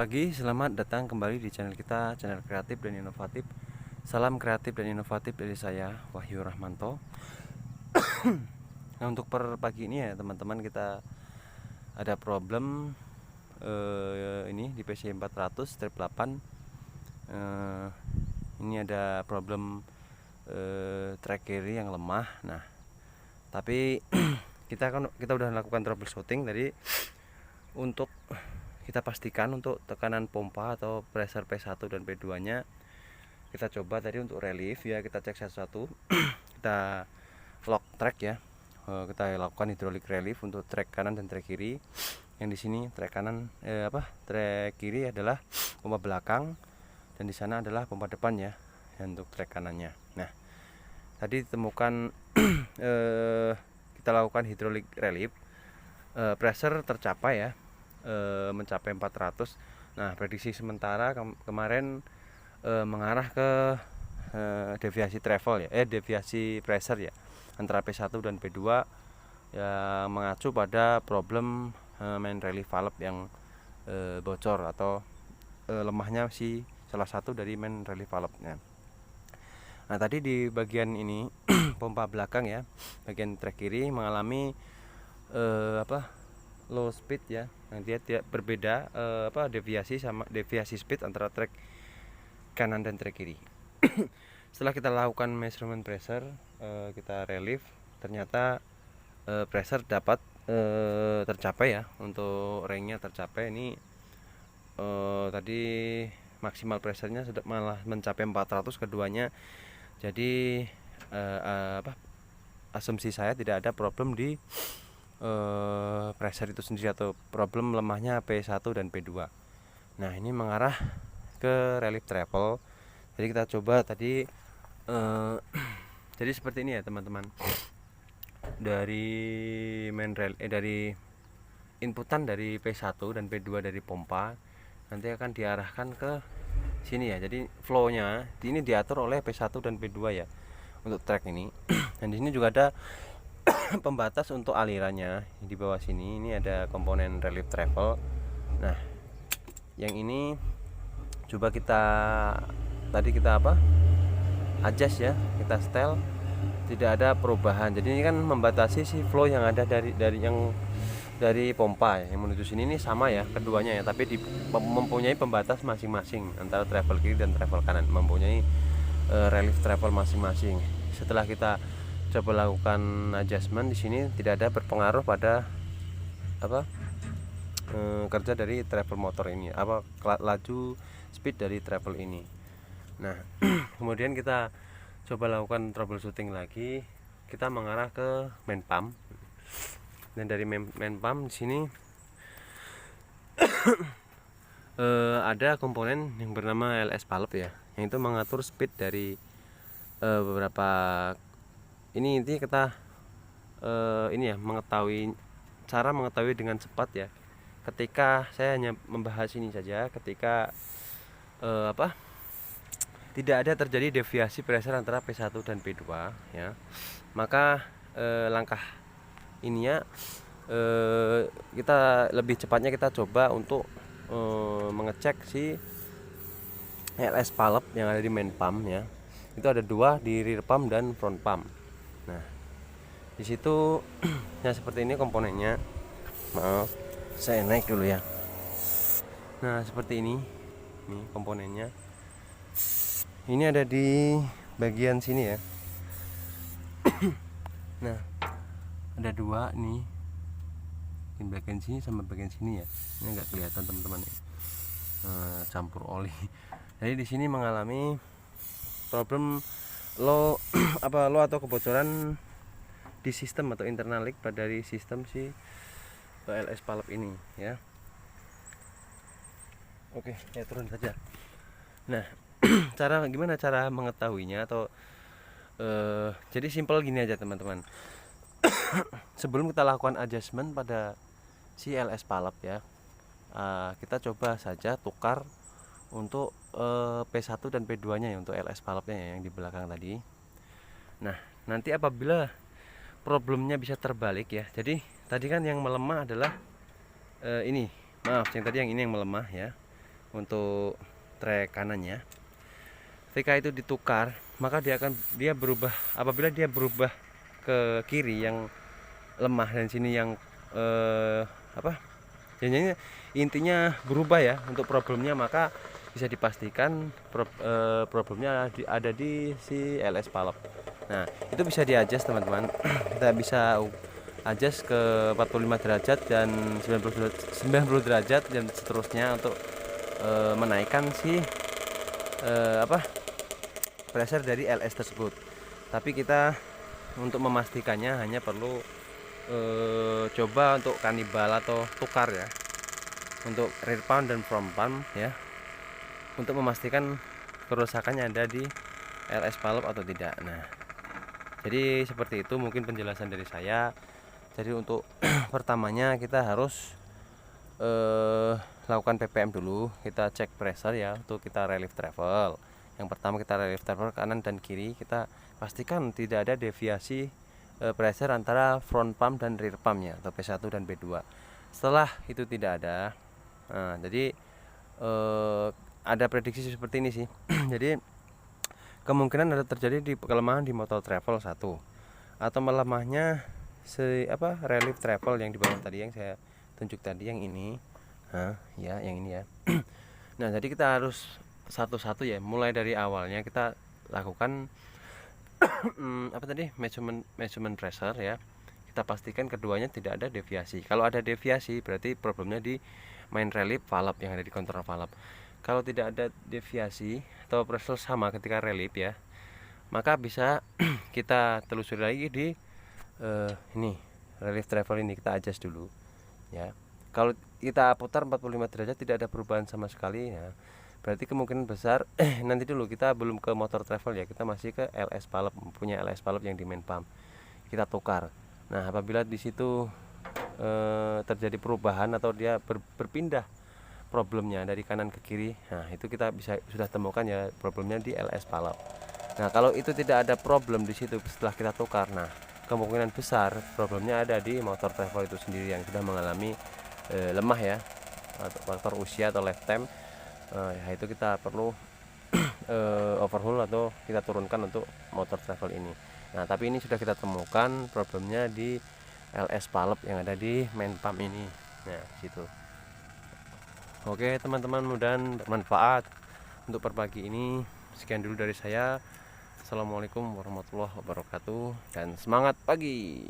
pagi, selamat datang kembali di channel kita, channel kreatif dan inovatif. Salam kreatif dan inovatif dari saya, Wahyu Rahmanto. Nah, untuk per pagi ini ya teman-teman, kita ada problem ini di PC 400 strip 8. Ini ada problem track carry yang lemah. Nah, tapi kita udah lakukan troubleshooting tadi untuk kita pastikan untuk tekanan pompa atau pressure P1 dan P2 nya kita coba tadi untuk relief ya, kita cek satu-satu. Kita lock track ya, kita lakukan hidrolik relief untuk track kanan dan track kiri. Yang di sini track kanan track kiri adalah pompa belakang dan di sana adalah pompa depan ya, untuk track kanannya. Nah, tadi ditemukan kita lakukan hidrolik relief, pressure tercapai ya, mencapai 400. Nah, prediksi sementara kemarin mengarah ke deviasi travel ya, deviasi pressure ya, antara P1 dan P2 yang mengacu pada problem main relief valve yang bocor atau lemahnya si salah satu dari main relief valve-nya. Nah, tadi di bagian ini pompa belakang ya, bagian track kiri mengalami low speed ya. Nah, dia tidak berbeda deviasi speed antara track kanan dan track kiri. Setelah kita lakukan measurement pressure, kita relief, ternyata pressure dapat tercapai ya, untuk ringnya tercapai. Ini tadi maksimal pressure-nya sudah malah mencapai 400 keduanya. Jadi asumsi saya tidak ada problem di pressure itu sendiri atau problem lemahnya P1 dan P2. Nah, ini mengarah ke relief travel. Jadi kita coba tadi jadi seperti ini ya teman-teman. Dari dari inputan dari P1 dan P2 dari pompa nanti akan diarahkan ke sini ya. Jadi flow-nya ini diatur oleh P1 dan P2 ya untuk track ini. Dan di sini juga ada pembatas untuk alirannya di bawah sini. Ini ada komponen relief travel. Nah, yang ini coba kita adjust ya, kita setel, tidak ada perubahan. Jadi ini kan membatasi si flow yang ada dari pompa ya, yang menuju sini ini sama ya keduanya ya, tapi mempunyai pembatas masing-masing antara travel kiri dan travel kanan, mempunyai relief travel masing-masing. Setelah kita coba lakukan adjustment di sini, tidak ada berpengaruh pada kerja dari travel motor ini, laju speed dari travel ini. Nah, kemudian kita coba lakukan troubleshooting lagi. Kita mengarah ke main pump. Dan dari main pump di sini ada komponen yang bernama LS valve ya, yang itu mengatur speed dari beberapa ini. Intinya kita cara mengetahui dengan cepat ya. Ketika saya hanya membahas ini saja, ketika tidak ada terjadi deviasi pressure antara P1 dan P2 ya, maka langkah ininya kita lebih cepatnya kita coba untuk mengecek si LS valve yang ada di main pump ya. Itu ada dua, di rear pump dan front pump. Nah, di situ ya seperti ini komponennya. Maaf, saya naik dulu ya. Nah, seperti ini komponennya. Ini ada di bagian sini ya. Nah, ada dua nih, di bagian sini sama bagian sini ya. Ini nggak kelihatan teman-teman ya. Campur oli. Jadi di sini mengalami problem low atau kebocoran di sistem atau internal leak dari sistem si LS valve ini ya. Oke, ya turun saja. Nah, gimana cara mengetahuinya atau jadi simpel gini aja teman-teman. Sebelum kita lakukan adjustment pada si LS valve ya, kita coba saja tukar untuk P1 dan P2 nya ya, untuk LS valve nya ya, yang di belakang tadi. Nah, nanti apabila problemnya bisa terbalik ya, jadi tadi kan yang melemah adalah yang ini yang melemah ya. untuk trek kanannya. Ketika itu ditukar, maka dia berubah. Apabila dia berubah ke kiri yang lemah dan sini yang jadinya intinya berubah ya untuk problemnya, maka bisa dipastikan problemnya ada di si LS Palop. Nah, itu bisa di-adjust teman-teman. Kita bisa adjust ke 45 derajat dan 90 derajat dan seterusnya untuk menaikkan si pressure dari LS tersebut. Tapi kita untuk memastikannya hanya perlu coba untuk kanibal atau tukar ya, untuk rear pump dan front pump ya, untuk memastikan kerusakannya ada di LS Palop atau tidak. Nah, jadi seperti itu mungkin penjelasan dari saya. Jadi untuk pertamanya kita harus lakukan PPM dulu, kita cek pressure ya, untuk kita relief travel. Yang pertama kita relief travel kanan dan kiri, kita pastikan tidak ada deviasi pressure antara front pump dan rear pumpnya atau P1 dan P2. Setelah itu tidak ada, nah, jadi ada prediksi seperti ini sih. Jadi kemungkinan ada terjadi di kelemahan di motor travel 1, atau melemahnya relief travel yang di bawah tadi yang saya tunjuk tadi, yang ini. Ya, yang ini ya. Nah, jadi kita harus satu-satu ya, mulai dari awalnya kita lakukan measurement pressure ya. Kita pastikan keduanya tidak ada deviasi. Kalau ada deviasi berarti problemnya di main relief valve yang ada di kontrol valve. Kalau tidak ada deviasi atau pressure sama ketika relief ya, maka bisa kita telusuri lagi di ini relief travel ini, kita adjust dulu ya. Kalau kita putar 45 derajat tidak ada perubahan sama sekali ya, berarti kemungkinan besar nanti dulu kita belum ke motor travel ya, kita masih ke LS Palop, punya LS Palop yang di main pump, kita tukar. Nah, apabila di situ terjadi perubahan atau dia berpindah problemnya dari kanan ke kiri, nah itu kita sudah temukan ya problemnya di LS Palop. Nah, kalau itu tidak ada problem di situ setelah kita tukar, nah kemungkinan besar problemnya ada di motor travel itu sendiri yang sudah mengalami lemah ya, atau faktor usia atau lifetime. Ya itu kita perlu overhaul atau kita turunkan untuk motor travel ini. Nah, tapi ini sudah kita temukan problemnya di LS Palop yang ada di main pump ini. Nah, situ. Oke teman-teman, mudah-mudahan bermanfaat untuk per pagi ini. Sekian dulu dari saya. Assalamualaikum warahmatullahi wabarakatuh dan semangat pagi.